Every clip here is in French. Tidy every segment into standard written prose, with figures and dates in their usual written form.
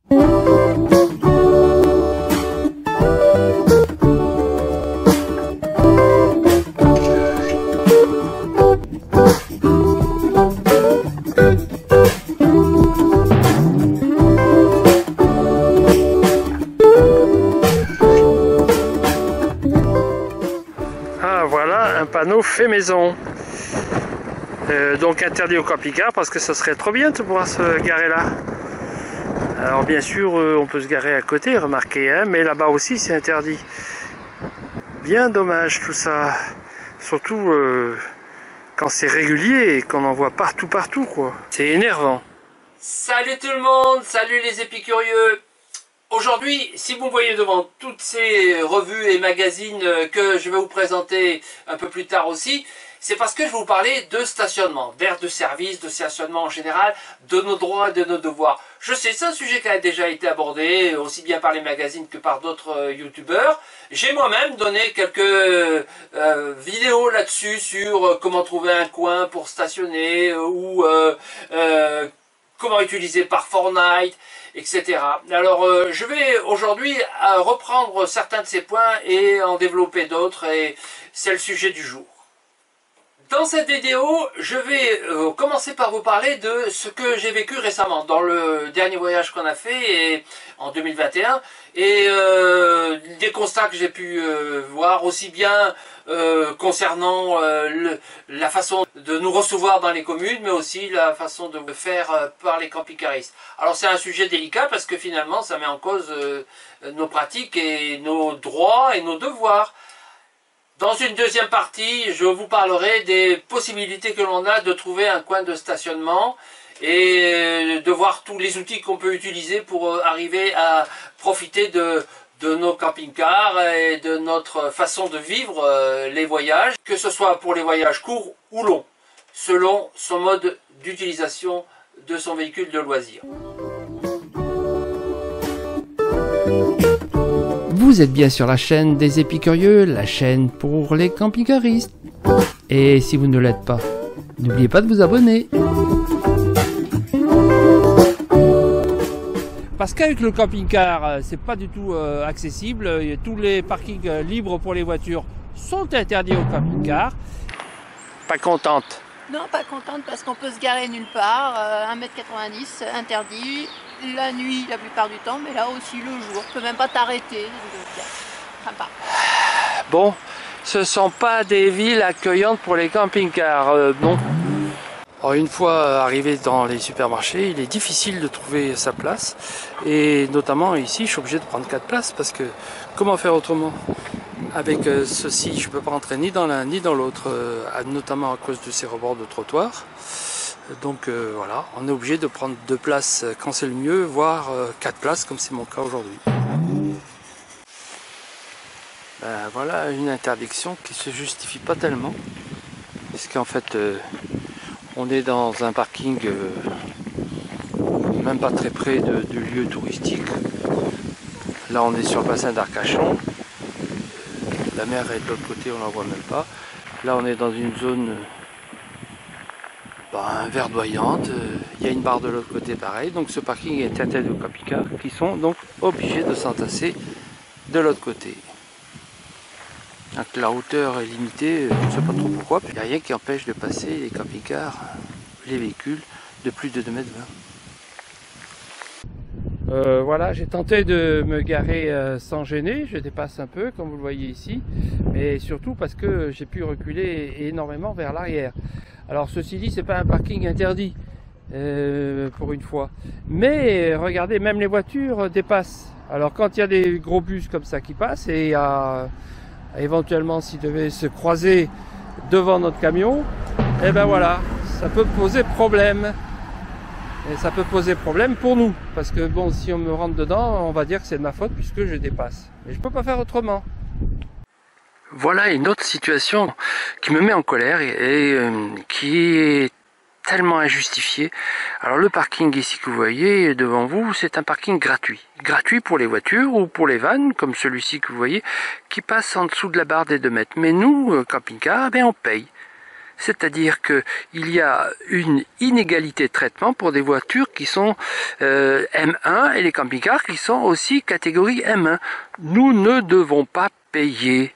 Ah voilà un panneau fait maison. Donc interdit au camping-car parce que ça serait trop bien de pouvoir se garer là. Alors bien sûr on peut se garer à côté, remarquez, hein, mais là-bas aussi c'est interdit. Bien dommage tout ça. Surtout quand c'est régulier et qu'on en voit partout quoi. C'est énervant. Salut tout le monde, salut les épicurieux. Aujourd'hui, si vous me voyez devant toutes ces revues et magazines que je vais vous présenter un peu plus tard aussi, c'est parce que je vais vous parler de stationnement, d'aires de service, de stationnement en général, de nos droits et de nos devoirs. Je sais, c'est un sujet qui a déjà été abordé, aussi bien par les magazines que par d'autres youtubeurs. J'ai moi-même donné quelques vidéos là-dessus sur comment trouver un coin pour stationner ou comment utiliser par Fortnite, etc. Alors je vais aujourd'hui reprendre certains de ces points et en développer d'autres, et c'est le sujet du jour. Dans cette vidéo, je vais commencer par vous parler de ce que j'ai vécu récemment dans le dernier voyage qu'on a fait en 2021 et des constats que j'ai pu voir aussi bien concernant la façon de nous recevoir dans les communes, mais aussi la façon de faire par les camping-caristes. Alors c'est un sujet délicat parce que finalement ça met en cause nos pratiques et nos droits et nos devoirs. Dans une deuxième partie, je vous parlerai des possibilités que l'on a de trouver un coin de stationnement et de voir tous les outils qu'on peut utiliser pour arriver à profiter de nos camping-cars et de notre façon de vivre les voyages, que ce soit pour les voyages courts ou longs, selon son mode d'utilisation de son véhicule de loisir. Vous êtes bien sur la chaîne des Épicurieux, la chaîne pour les camping-caristes. Et si vous ne l'êtes pas, n'oubliez pas de vous abonner. Parce qu'avec le camping-car, c'est pas du tout accessible. Tous les parkings libres pour les voitures sont interdits au camping-car. Pas contente? Non, pas contente parce qu'on peut se garer nulle part, 1,90 m interdit, la nuit la plupart du temps, mais là aussi le jour, on peut même pas t'arrêter, sympa. Bon, ce sont pas des villes accueillantes pour les camping-cars, non. Alors une fois arrivé dans les supermarchés, il est difficile de trouver sa place, et notamment ici je suis obligé de prendre 4 places parce que comment faire autrement? Avec ceci, je ne peux pas rentrer ni dans l'un ni dans l'autre, notamment à cause de ces rebords de trottoir. Donc voilà, on est obligé de prendre 2 places quand c'est le mieux, voire 4 places comme c'est mon cas aujourd'hui. Ben, voilà une interdiction qui ne se justifie pas tellement, puisqu'en fait on est dans un parking même pas très près de lieux touristiques. Là on est sur le bassin d'Arcachon. La mer est de l'autre côté, on ne la voit même pas. Là on est dans une zone verdoyante. Il y a une barre de l'autre côté pareil. Donc ce parking est interdit aux camping-cars qui sont donc obligés de s'entasser de l'autre côté. Donc la hauteur est limitée, je ne sais pas trop pourquoi. Il n'y a rien qui empêche de passer les camping-cars, les véhicules de plus de 2,20 m. Voilà, j'ai tenté de me garer sans gêner, je dépasse un peu comme vous le voyez ici, mais surtout parce que j'ai pu reculer énormément vers l'arrière. Alors ceci dit, c'est pas un parking interdit pour une fois, mais regardez, même les voitures dépassent. Alors quand il y a des gros bus comme ça qui passent et éventuellement s'ils devaient se croiser devant notre camion, et ben voilà, ça peut poser problème. Et ça peut poser problème pour nous, parce que bon, si on me rentre dedans, on va dire que c'est de ma faute puisque je dépasse. Mais je peux pas faire autrement. Voilà une autre situation qui me met en colère et qui est tellement injustifiée. Alors le parking ici que vous voyez devant vous, c'est un parking gratuit. Gratuit pour les voitures ou pour les vannes, comme celui-ci que vous voyez, qui passe en dessous de la barre des 2 mètres. Mais nous, camping-car, ben on paye. C'est-à-dire qu'il y a une inégalité de traitement pour des voitures qui sont M1 et les camping-cars qui sont aussi catégorie M1. Nous ne devons pas payer.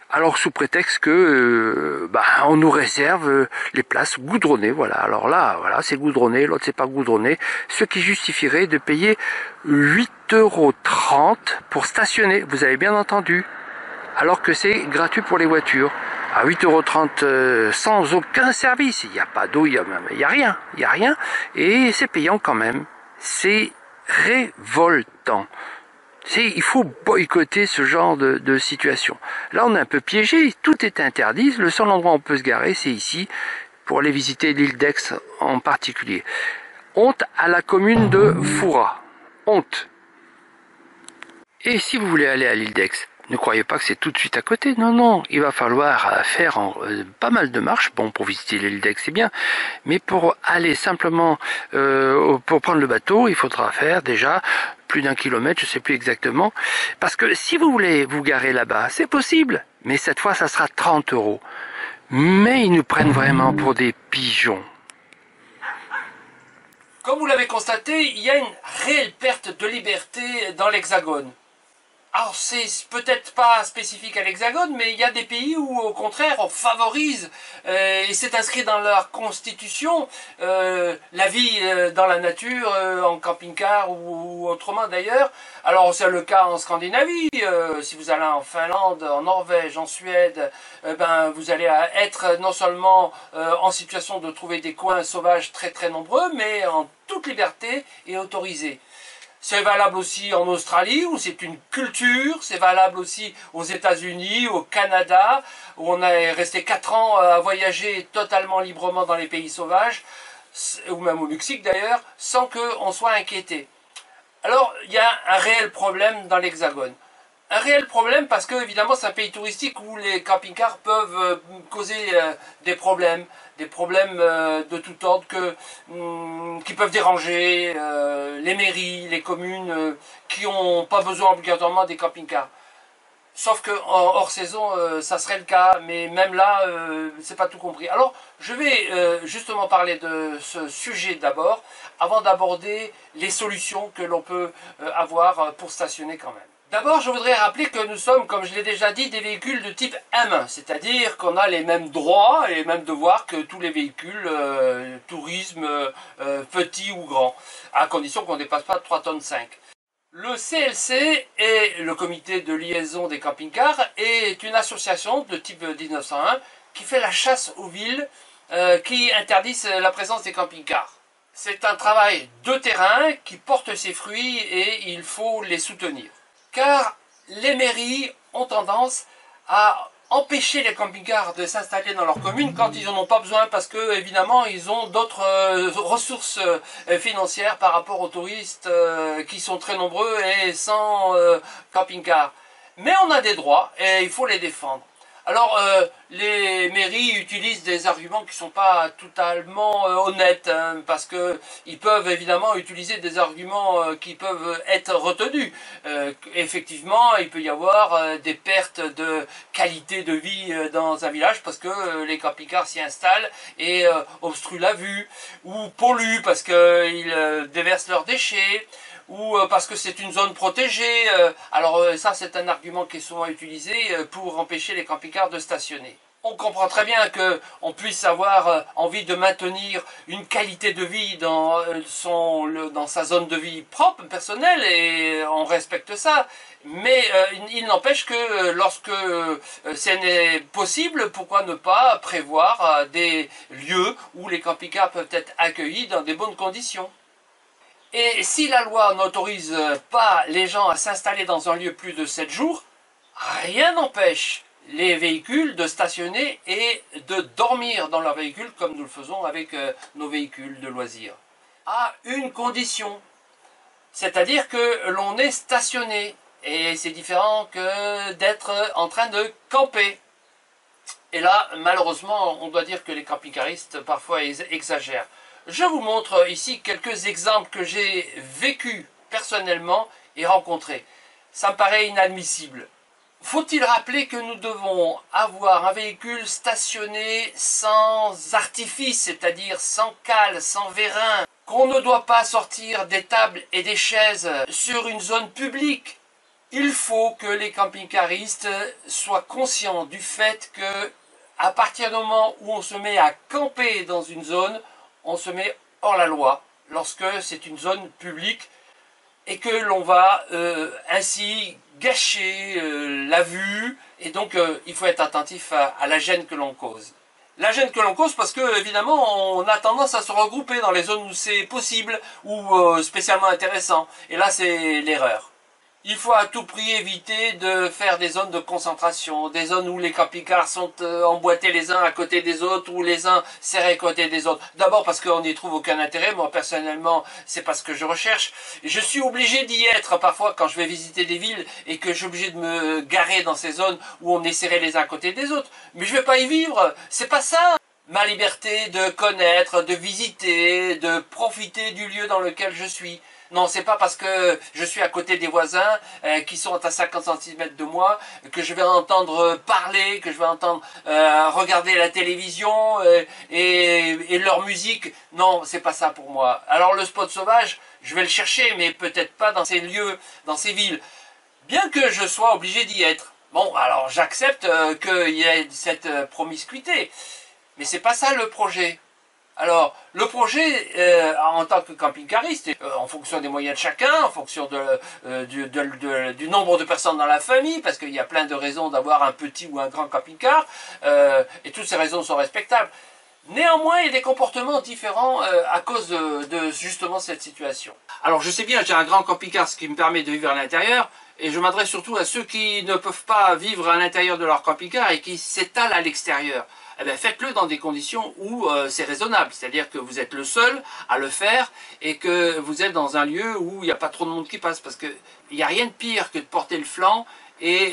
Alors sous prétexte que on nous réserve les places goudronnées, voilà. Alors là, voilà, c'est goudronné, l'autre c'est pas goudronné, ce qui justifierait de payer 8,30 € pour stationner, vous avez bien entendu, alors que c'est gratuit pour les voitures. À 8,30 € sans aucun service, il n'y a pas d'eau, il y a rien, et c'est payant quand même. C'est révoltant. Il faut boycotter ce genre de situation. Là, on est un peu piégé, tout est interdit. Le seul endroit où on peut se garer, c'est ici, pour aller visiter l'île d'Aix en particulier. Honte à la commune de Fouras. Honte. Et si vous voulez aller à l'île d'Aix, ne croyez pas que c'est tout de suite à côté. Non, non, il va falloir faire pas mal de marches. Bon, pour visiter l'île d'Aix, c'est bien. Mais pour aller simplement, pour prendre le bateau, il faudra faire déjà plus d'1 kilomètre, je sais plus exactement. Parce que si vous voulez vous garer là-bas, c'est possible. Mais cette fois, ça sera 30 €. Mais ils nous prennent vraiment pour des pigeons. Comme vous l'avez constaté, il y a une réelle perte de liberté dans l'Hexagone. Alors c'est peut-être pas spécifique à l'Hexagone, mais il y a des pays où au contraire on favorise, et c'est inscrit dans leur constitution, la vie dans la nature, en camping-car ou autrement d'ailleurs. Alors c'est le cas en Scandinavie, si vous allez en Finlande, en Norvège, en Suède, vous allez être non seulement en situation de trouver des coins sauvages très très nombreux, mais en toute liberté et autorisé. C'est valable aussi en Australie, où c'est une culture, c'est valable aussi aux États-Unis, au Canada, où on est resté 4 ans à voyager totalement librement dans les pays sauvages, ou même au Mexique d'ailleurs, sans qu'on soit inquiété. Alors, il y a un réel problème dans l'Hexagone. Un réel problème parce que, évidemment, c'est un pays touristique où les camping-cars peuvent causer des problèmes de tout ordre qui peuvent déranger les mairies, les communes qui n'ont pas besoin obligatoirement des camping-cars. Sauf que hors saison, ça serait le cas, mais même là, c'est pas tout compris. Alors, je vais justement parler de ce sujet d'abord, avant d'aborder les solutions que l'on peut avoir pour stationner quand même. D'abord, je voudrais rappeler que nous sommes, comme je l'ai déjà dit, des véhicules de type M1, c'est-à-dire qu'on a les mêmes droits et les mêmes devoirs que tous les véhicules tourisme, petits ou grands, à condition qu'on ne dépasse pas 3,5 tonnes. Le CLC est le comité de liaison des camping-cars est une association de type 1901 qui fait la chasse aux villes qui interdisent la présence des camping-cars. C'est un travail de terrain qui porte ses fruits et il faut les soutenir. Car les mairies ont tendance à empêcher les camping-cars de s'installer dans leur commune quand ils n'en ont pas besoin parce que évidemment ils ont d'autres ressources financières par rapport aux touristes qui sont très nombreux et sans camping-car. Mais on a des droits et il faut les défendre. Alors les mairies utilisent des arguments qui ne sont pas totalement honnêtes parce que ils peuvent évidemment utiliser des arguments qui peuvent être retenus. Effectivement, il peut y avoir des pertes de qualité de vie dans un village parce que les camping-cars s'y installent et obstruent la vue ou polluent parce qu'ils déversent leurs déchets, ou parce que c'est une zone protégée. Alors ça c'est un argument qui est souvent utilisé pour empêcher les camping-cars de stationner. On comprend très bien qu'on puisse avoir envie de maintenir une qualité de vie dans sa zone de vie propre, personnelle, et on respecte ça. Mais il n'empêche que lorsque c'est possible, pourquoi ne pas prévoir des lieux où les camping-cars peuvent être accueillis dans des bonnes conditions. Et si la loi n'autorise pas les gens à s'installer dans un lieu plus de 7 jours, rien n'empêche les véhicules de stationner et de dormir dans leur véhicule comme nous le faisons avec nos véhicules de loisirs. À une condition, c'est-à-dire que l'on est stationné et c'est différent que d'être en train de camper. Et là, malheureusement, on doit dire que les camping-caristes parfois exagèrent. Je vous montre ici quelques exemples que j'ai vécus personnellement et rencontrés. Ça me paraît inadmissible. Faut-il rappeler que nous devons avoir un véhicule stationné sans artifice, c'est-à-dire sans cale, sans vérin, qu'on ne doit pas sortir des tables et des chaises sur une zone publique. Il faut que les camping-caristes soient conscients du fait que, à partir du moment où on se met à camper dans une zone, on se met hors la loi, lorsque c'est une zone publique, et que l'on va ainsi gâcher la vue, et donc il faut être attentif à la gêne que l'on cause. La gêne que l'on cause parce que évidemment on a tendance à se regrouper dans les zones où c'est possible ou spécialement intéressant, et là c'est l'erreur. Il faut à tout prix éviter de faire des zones de concentration, des zones où les camping-cars sont emboîtés les uns à côté des autres, ou les uns serrés à côté des autres. D'abord parce qu'on n'y trouve aucun intérêt, moi personnellement c'est pas ce que je recherche. Je suis obligé d'y être parfois quand je vais visiter des villes et que je suis obligé de me garer dans ces zones où on est serrés les uns à côté des autres. Mais je vais pas y vivre, c'est pas ça. Ma liberté de connaître, de visiter, de profiter du lieu dans lequel je suis. Non, c'est pas parce que je suis à côté des voisins qui sont à 50 cm de moi que je vais entendre parler, que je vais entendre regarder la télévision et leur musique. Non, c'est pas ça pour moi. Alors le spot sauvage, je vais le chercher, mais peut-être pas dans ces lieux, dans ces villes. Bien que je sois obligé d'y être. Bon, alors j'accepte qu'il y ait cette promiscuité. Mais c'est pas ça le projet. Alors, le projet, en tant que camping-cariste, en fonction des moyens de chacun, en fonction du nombre de personnes dans la famille, parce qu'il y a plein de raisons d'avoir un petit ou un grand camping-car, et toutes ces raisons sont respectables. Néanmoins, il y a des comportements différents à cause de justement cette situation. Alors, je sais bien, j'ai un grand camping-car, ce qui me permet de vivre à l'intérieur, et je m'adresse surtout à ceux qui ne peuvent pas vivre à l'intérieur de leur camping-car et qui s'étalent à l'extérieur. Eh bien, faites-le dans des conditions où c'est raisonnable, c'est-à-dire que vous êtes le seul à le faire et que vous êtes dans un lieu où il n'y a pas trop de monde qui passe, parce qu'il n'y a rien de pire que de porter le flanc et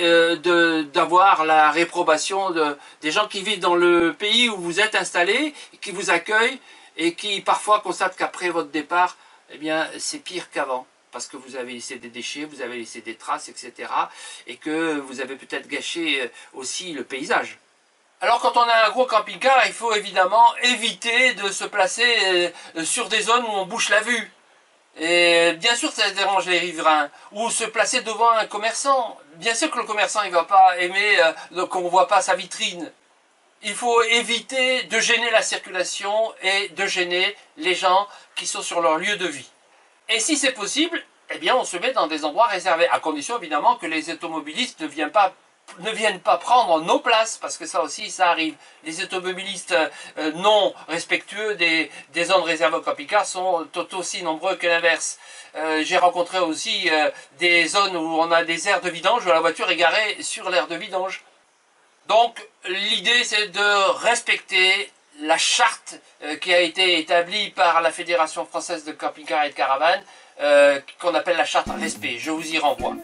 d'avoir la réprobation des gens qui vivent dans le pays où vous êtes installé, qui vous accueillent et qui parfois constatent qu'après votre départ, eh bien, c'est pire qu'avant. Parce que vous avez laissé des déchets, vous avez laissé des traces, etc. Et que vous avez peut-être gâché aussi le paysage. Alors quand on a un gros camping-car, il faut évidemment éviter de se placer sur des zones où on bouche la vue. Et bien sûr ça dérange les riverains. Ou se placer devant un commerçant. Bien sûr que le commerçant il va pas aimer qu'on ne voit pas sa vitrine. Il faut éviter de gêner la circulation et de gêner les gens qui sont sur leur lieu de vie. Et si c'est possible, eh bien on se met dans des endroits réservés, à condition évidemment que les automobilistes ne viennent pas prendre nos places, parce que ça aussi ça arrive. Les automobilistes non respectueux des zones réservées aux camping-cars sont tout aussi nombreux que l'inverse. J'ai rencontré aussi des zones où on a des aires de vidange, où la voiture est garée sur l'aire de vidange. Donc l'idée c'est de respecter la charte qui a été établie par la Fédération française de camping-cars et de caravanes, qu'on appelle la charte respect. Je vous y renvoie.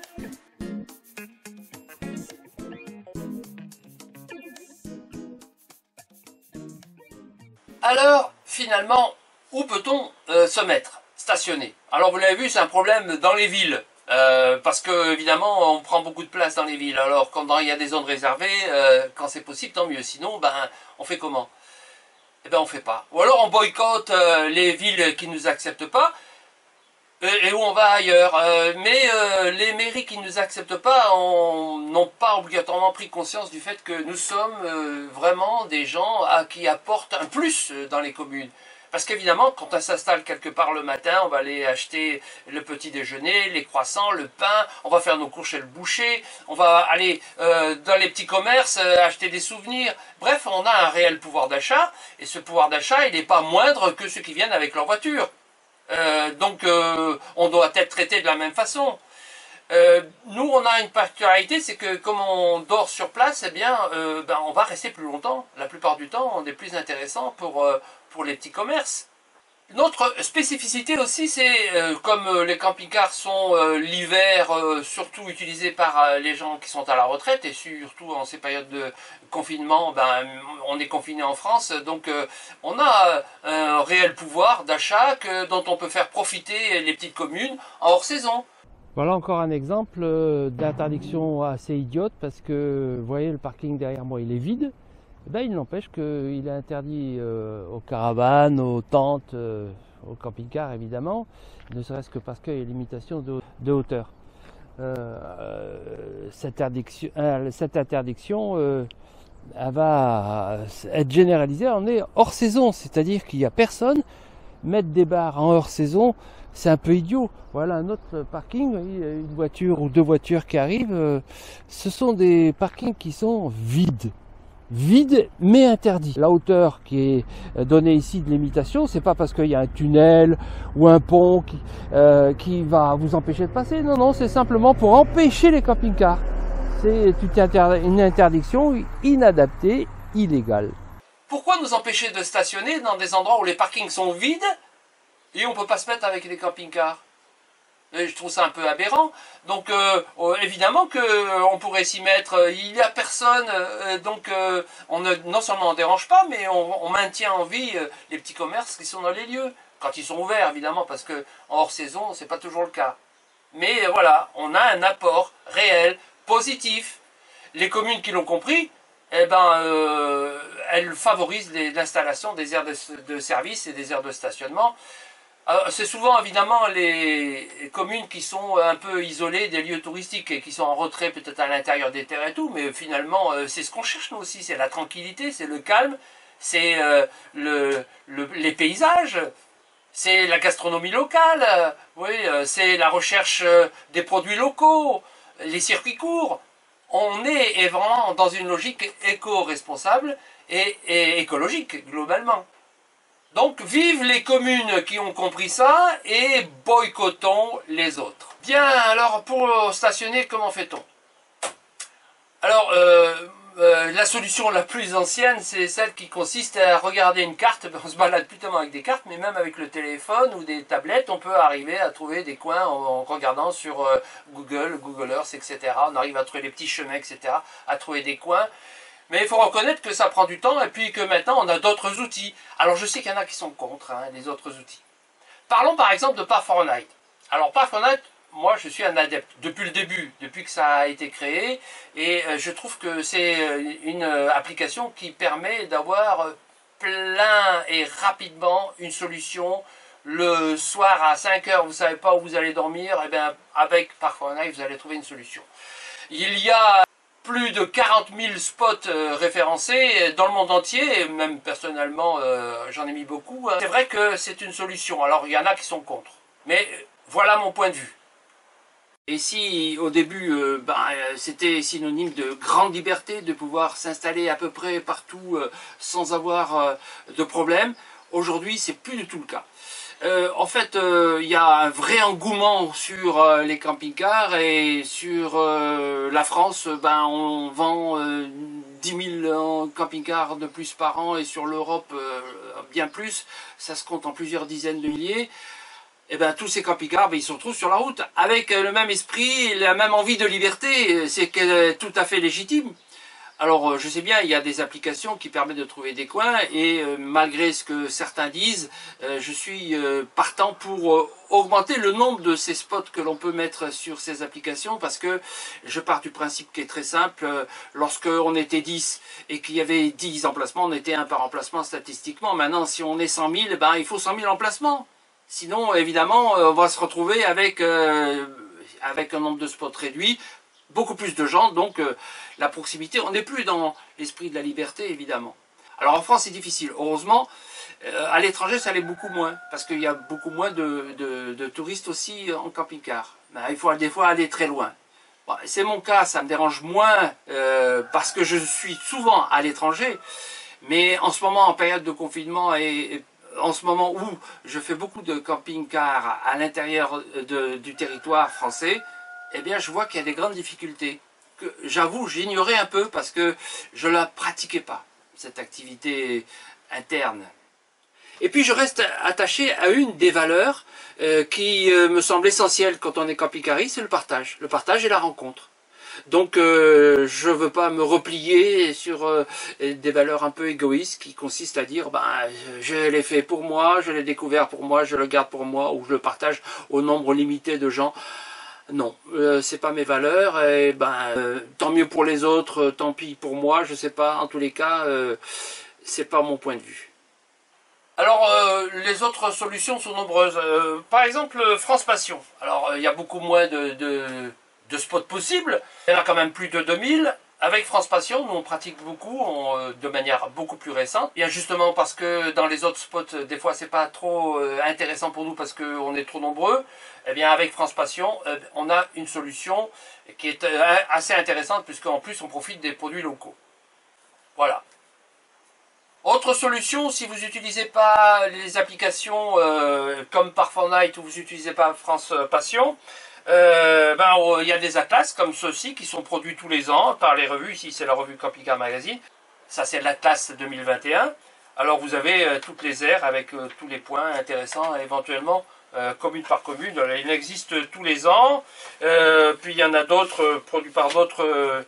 Alors, finalement, où peut-on se mettre, stationner? Alors, vous l'avez vu, c'est un problème dans les villes. Parce que évidemment on prend beaucoup de place dans les villes. Alors quand il y a des zones réservées, quand c'est possible, tant mieux. Sinon, ben, on fait comment? Eh ben on fait pas. Ou alors on boycotte les villes qui ne nous acceptent pas et où on va ailleurs. Mais les mairies qui ne nous acceptent pas n'ont pas obligatoirement pris conscience du fait que nous sommes vraiment des gens qui apportent un plus dans les communes. Parce qu'évidemment, quand on s'installe quelque part le matin, on va aller acheter le petit déjeuner, les croissants, le pain, on va faire nos courses chez le boucher, on va aller dans les petits commerces acheter des souvenirs. Bref, on a un réel pouvoir d'achat, et ce pouvoir d'achat, il n'est pas moindre que ceux qui viennent avec leur voiture. Donc, on doit être traité de la même façon. Nous, on a une particularité, c'est que comme on dort sur place, eh bien, on va rester plus longtemps. La plupart du temps, on est plus intéressant pour les petits commerces. Notre spécificité aussi, c'est comme les camping-cars sont l'hiver surtout utilisés par les gens qui sont à la retraite, et surtout en ces périodes de confinement, on est confiné en France, donc on a un réel pouvoir d'achat dont on peut faire profiter les petites communes en hors saison. Voilà encore un exemple d'interdiction assez idiote parce que vous voyez le parking derrière moi il est vide. Et ben, il n'empêche qu'il est interdit aux caravanes, aux tentes, aux camping-cars évidemment, ne serait-ce que parce qu'il y a une limitation de hauteur. Cette interdiction elle va être généralisée. On est hors saison, c'est-à-dire qu'il n'y a personne. Mettre des bars en hors saison, c'est un peu idiot. Voilà un autre parking, une voiture ou deux voitures qui arrivent. Ce sont des parkings qui sont vides mais interdits. La hauteur qui est donnée ici de limitation, c'est pas parce qu'il y a un tunnel ou un pont qui va vous empêcher de passer. Non, non, c'est simplement pour empêcher les camping-cars. C'est une interdiction inadaptée, illégale. Pourquoi nous empêcher de stationner dans des endroits où les parkings sont vides et on ne peut pas se mettre avec les camping-cars? Je trouve ça un peu aberrant. Donc évidemment qu'on pourrait s'y mettre, il n'y a personne, donc non seulement on ne dérange pas, mais on maintient en vie les petits commerces qui sont dans les lieux. Quand ils sont ouverts évidemment, parce qu'en hors saison, ce n'est pas toujours le cas. Mais voilà, on a un apport réel, positif. Les communes qui l'ont compris, eh ben, elles favorisent l'installation des aires de service et des aires de stationnement. C'est souvent évidemment les communes qui sont un peu isolées des lieux touristiques et qui sont en retrait peut-être à l'intérieur des terres et tout, mais finalement c'est ce qu'on cherche nous aussi, c'est la tranquillité, c'est le calme, c'est les paysages, c'est la gastronomie locale, oui, c'est la recherche des produits locaux, les circuits courts. On est vraiment dans une logique éco-responsable et écologique globalement. Donc vive les communes qui ont compris ça et boycottons les autres. Bien, alors pour stationner, comment fait-on? Alors la solution la plus ancienne, c'est celle qui consiste à regarder une carte. On se balade plus tellement avec des cartes, mais même avec le téléphone ou des tablettes, on peut arriver à trouver des coins en regardant sur Google Earth, etc. On arrive à trouver les petits chemins, etc. À trouver des coins. Mais il faut reconnaître que ça prend du temps et puis que maintenant on a d'autres outils. Alors je sais qu'il y en a qui sont contre les autres outils. Parlons par exemple de Park4Night. Alors Park4Night, moi je suis un adepte depuis le début, depuis que ça a été créé. Et je trouve que c'est une application qui permet d'avoir plein et rapidement une solution. Le soir à 5 h, vous ne savez pas où vous allez dormir, et bien avec Park4Night vous allez trouver une solution. Il y a plus de 40 000 spots référencés dans le monde entier, et même personnellement j'en ai mis beaucoup. C'est vrai que c'est une solution, alors il y en a qui sont contre, mais voilà mon point de vue. Et si au début c'était synonyme de grande liberté, de pouvoir s'installer à peu près partout sans avoir de problème, aujourd'hui c'est plus du tout le cas. En fait, il y a un vrai engouement sur les camping-cars et sur la France, on vend 10 000 camping-cars de plus par an et sur l'Europe bien plus, ça se compte en plusieurs dizaines de milliers. Et bien tous ces camping-cars, ils se retrouvent sur la route avec le même esprit, la même envie de liberté, c'est tout à fait légitime. Alors je sais bien, il y a des applications qui permettent de trouver des coins et malgré ce que certains disent, je suis partant pour augmenter le nombre de ces spots que l'on peut mettre sur ces applications parce que je pars du principe qui est très simple, lorsqu'on était 10 et qu'il y avait 10 emplacements, on était un par emplacement statistiquement. Maintenant si on est 100 000, il faut 100 000 emplacements. Sinon évidemment on va se retrouver avec un nombre de spots réduit, beaucoup plus de gens, donc la proximité, on n'est plus dans l'esprit de la liberté évidemment. Alors en France c'est difficile, heureusement, à l'étranger ça l'est beaucoup moins, parce qu'il y a beaucoup moins de touristes aussi en camping-car. Il faut des fois aller très loin. Bon, c'est mon cas, ça me dérange moins parce que je suis souvent à l'étranger, mais en ce moment en période de confinement et en ce moment où je fais beaucoup de camping-car à l'intérieur du territoire français, eh bien je vois qu'il y a des grandes difficultés. J'avoue, j'ignorais un peu parce que je ne la pratiquais pas, cette activité interne. Et puis je reste attaché à une des valeurs qui me semble essentielle quand on est camping-cariste, c'est le partage. Le partage et la rencontre. Donc je ne veux pas me replier sur des valeurs un peu égoïstes qui consistent à dire je l'ai fait pour moi, je l'ai découvert pour moi, je le garde pour moi ou je le partage au nombre limité de gens. Non, c'est pas mes valeurs, et tant mieux pour les autres, tant pis pour moi, je sais pas, en tous les cas, c'est pas mon point de vue. Alors, les autres solutions sont nombreuses. Par exemple, France Passion. Alors, il y a beaucoup moins de spots possibles. Il y en a quand même plus de 2000. Avec France Passion, nous on pratique beaucoup, de manière beaucoup plus récente. Bien justement parce que dans les autres spots, des fois c'est pas trop intéressant pour nous parce qu'on est trop nombreux. Eh bien avec France Passion, on a une solution qui est assez intéressante puisqu'en plus on profite des produits locaux. Voilà. Autre solution, si vous n'utilisez pas les applications comme par Fortnite ou vous n'utilisez pas France Passion, il y a des atlas comme ceux-ci qui sont produits tous les ans par les revues. Ici c'est la revue Camping Car Magazine, ça c'est l'atlas 2021. Alors vous avez toutes les aires avec tous les points intéressants éventuellement commune par commune. Il existe tous les ans, puis il y en a d'autres produits par d'autres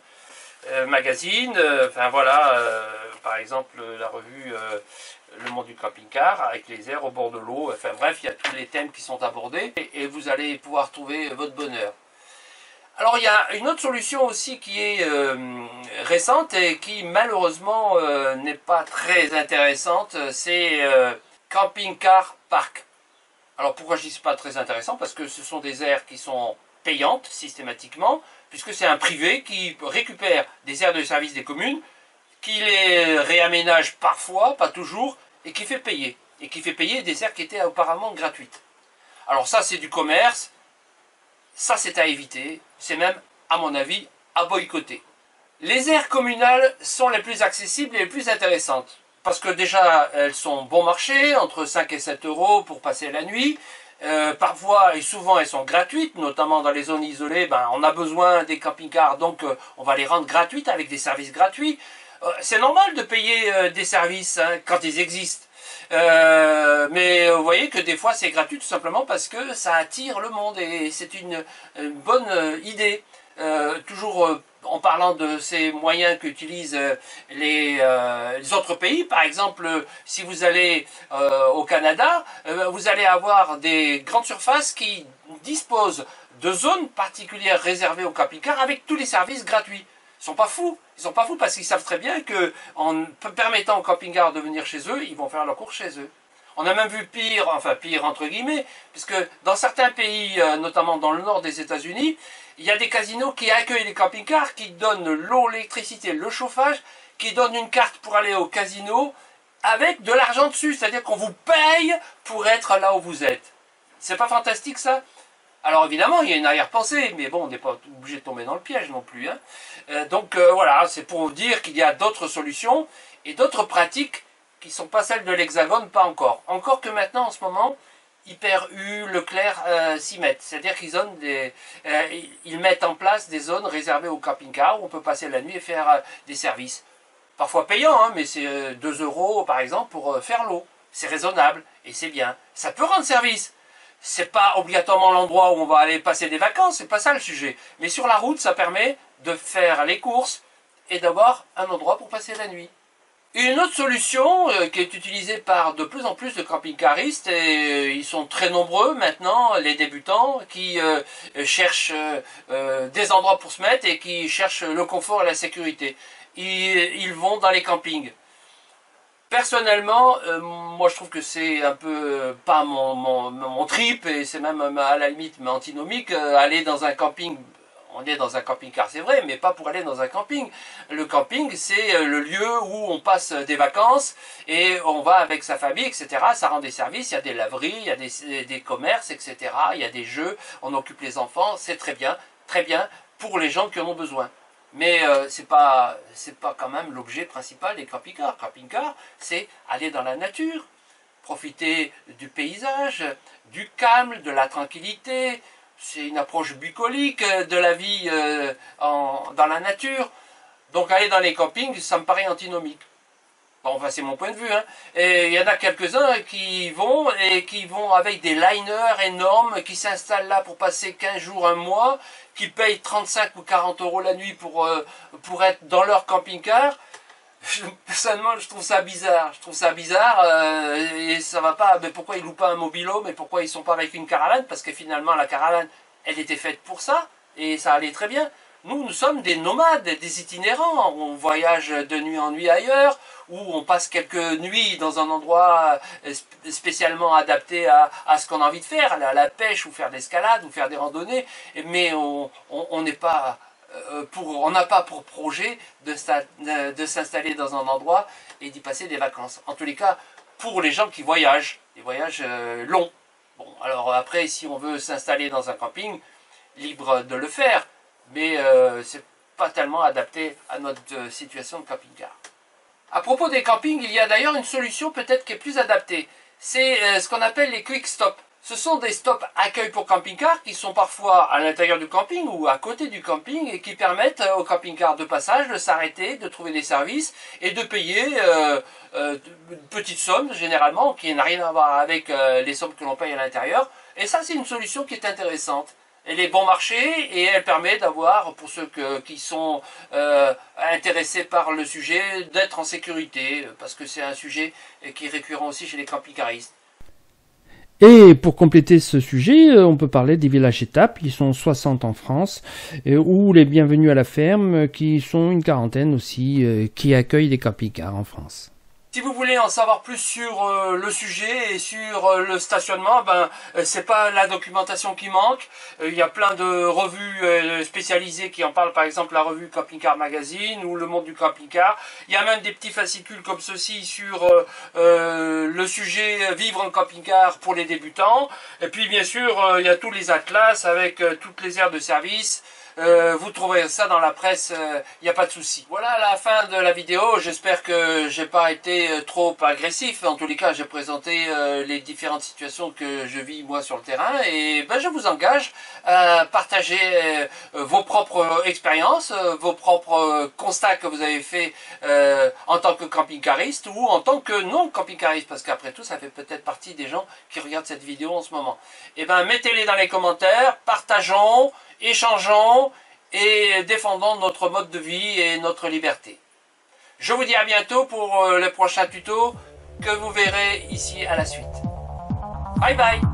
magazines. Par exemple la revue Le Monde du Camping-Car avec les aires au bord de l'eau. Enfin bref, il y a tous les thèmes qui sont abordés et vous allez pouvoir trouver votre bonheur. Alors il y a une autre solution aussi qui est récente et qui malheureusement n'est pas très intéressante, c'est Camping Car Park. Alors pourquoi je dis pas très intéressant? Parce que ce sont des aires qui sont payantes systématiquement, puisque c'est un privé qui récupère des aires de service des communes, qui les réaménage parfois, pas toujours, et qui fait payer. Et qui fait payer des aires qui étaient auparavant gratuites. Alors ça c'est du commerce, ça c'est à éviter, c'est même, à mon avis, à boycotter. Les aires communales sont les plus accessibles et les plus intéressantes. Parce que déjà, elles sont bon marché, entre 5 et 7 euros pour passer la nuit. Parfois et souvent elles sont gratuites, notamment dans les zones isolées, on a besoin des camping-cars, donc on va les rendre gratuites avec des services gratuits. C'est normal de payer des services quand ils existent. Mais vous voyez que des fois c'est gratuit tout simplement parce que ça attire le monde et c'est une bonne idée. Toujours en parlant de ces moyens qu'utilisent les autres pays, par exemple si vous allez au Canada, vous allez avoir des grandes surfaces qui disposent de zones particulières réservées aux camping-cars avec tous les services gratuits. Ils sont pas fous parce qu'ils savent très bien que en permettant aux camping-cars de venir chez eux, ils vont faire leur course chez eux. On a même vu pire, enfin pire entre guillemets, puisque dans certains pays, notamment dans le nord des États-Unis, il y a des casinos qui accueillent les camping-cars, qui donnent l'eau, l'électricité, le chauffage, qui donnent une carte pour aller au casino avec de l'argent dessus, c'est-à-dire qu'on vous paye pour être là où vous êtes. C'est pas fantastique ça? Alors évidemment, il y a une arrière-pensée, mais bon, on n'est pas obligé de tomber dans le piège non plus. Voilà, c'est pour vous dire qu'il y a d'autres solutions et d'autres pratiques qui ne sont pas celles de l'Hexagone, pas encore. Encore que maintenant, en ce moment, Hyper U, Leclerc s'y mettent. C'est-à-dire qu'ils mettent en place des zones réservées aux camping-cars où on peut passer la nuit et faire des services. Parfois payants, mais c'est 2 euros par exemple pour faire l'eau. C'est raisonnable et c'est bien. Ça peut rendre service. C'est pas obligatoirement l'endroit où on va aller passer des vacances, c'est pas ça le sujet. Mais sur la route, ça permet de faire les courses et d'avoir un endroit pour passer la nuit. Une autre solution qui est utilisée par de plus en plus de camping-caristes, et ils sont très nombreux maintenant, les débutants, qui cherchent des endroits pour se mettre et qui cherchent le confort et la sécurité. Ils vont dans les campings. Personnellement, moi je trouve que c'est un peu pas mon trip, et c'est même à la limite antinomique, aller dans un camping. On est dans un camping-car, c'est vrai, mais pas pour aller dans un camping. Le camping, c'est le lieu où on passe des vacances et on va avec sa famille, etc. Ça rend des services, il y a des laveries, il y a des commerces, etc. Il y a des jeux, on occupe les enfants, c'est très bien pour les gens qui en ont besoin. Mais c'est pas quand même l'objet principal des camping-cars. Camping-car, c'est aller dans la nature, profiter du paysage, du calme, de la tranquillité. C'est une approche bucolique de la vie dans la nature. Donc aller dans les campings, ça me paraît antinomique. Bon, enfin, c'est mon point de vue. Et il y en a quelques-uns qui vont avec des liners énormes, qui s'installent là pour passer 15 jours, un mois, qui payent 35 ou 40 euros la nuit pour être dans leur camping-car. Personnellement, je trouve ça bizarre. Et ça va pas. Mais pourquoi ils louent pas un mobilo? Mais pourquoi ils sont pas avec une caravane? Parce que finalement, la caravane, elle était faite pour ça, et ça allait très bien. Nous sommes des nomades, des itinérants, on voyage de nuit en nuit ailleurs, ou on passe quelques nuits dans un endroit spécialement adapté à ce qu'on a envie de faire, la pêche, ou faire de l'escalade, ou faire des randonnées, mais on n'est pas... on n'a pas pour projet de s'installer dans un endroit et d'y passer des vacances. En tous les cas, pour les gens qui voyagent, des voyages longs. Bon, alors après, si on veut s'installer dans un camping, libre de le faire, mais c'est pas tellement adapté à notre situation de camping-car. À propos des campings, il y a d'ailleurs une solution peut-être qui est plus adaptée. C'est ce qu'on appelle les quick stops. Ce sont des stops accueil pour camping-car qui sont parfois à l'intérieur du camping ou à côté du camping et qui permettent aux camping-cars de passage de s'arrêter, de trouver des services et de payer une petite somme généralement qui n'a rien à voir avec les sommes que l'on paye à l'intérieur. Et ça, c'est une solution qui est intéressante. Elle est bon marché et elle permet d'avoir, pour ceux qui sont intéressés par le sujet, d'être en sécurité parce que c'est un sujet qui est récurrent aussi chez les camping-caristes. Et pour compléter ce sujet, on peut parler des villages étapes, qui sont 60 en France, ou les bienvenus à la ferme, qui sont une quarantaine aussi, qui accueillent des camping-cars en France. Si vous voulez en savoir plus sur le sujet et sur le stationnement, c'est pas la documentation qui manque. Il y a plein de revues spécialisées qui en parlent, par exemple la revue Camping Car Magazine ou Le Monde du Camping Car. Il y a même des petits fascicules comme ceci sur le sujet Vivre en camping-car pour les débutants. Et puis bien sûr, il y a tous les atlas avec toutes les aires de service. Vous trouverez ça dans la presse, il n'y a pas de souci. Voilà la fin de la vidéo, j'espère que j'ai pas été trop agressif. En tous les cas, j'ai présenté les différentes situations que je vis moi sur le terrain et je vous engage à partager vos propres expériences, vos propres constats que vous avez fait en tant que camping-cariste ou en tant que non-camping-cariste, parce qu'après tout, ça fait peut-être partie des gens qui regardent cette vidéo en ce moment. Et mettez-les dans les commentaires, partageons, échangeons et défendons notre mode de vie et notre liberté. Je vous dis à bientôt pour le prochain tuto que vous verrez ici à la suite. Bye bye!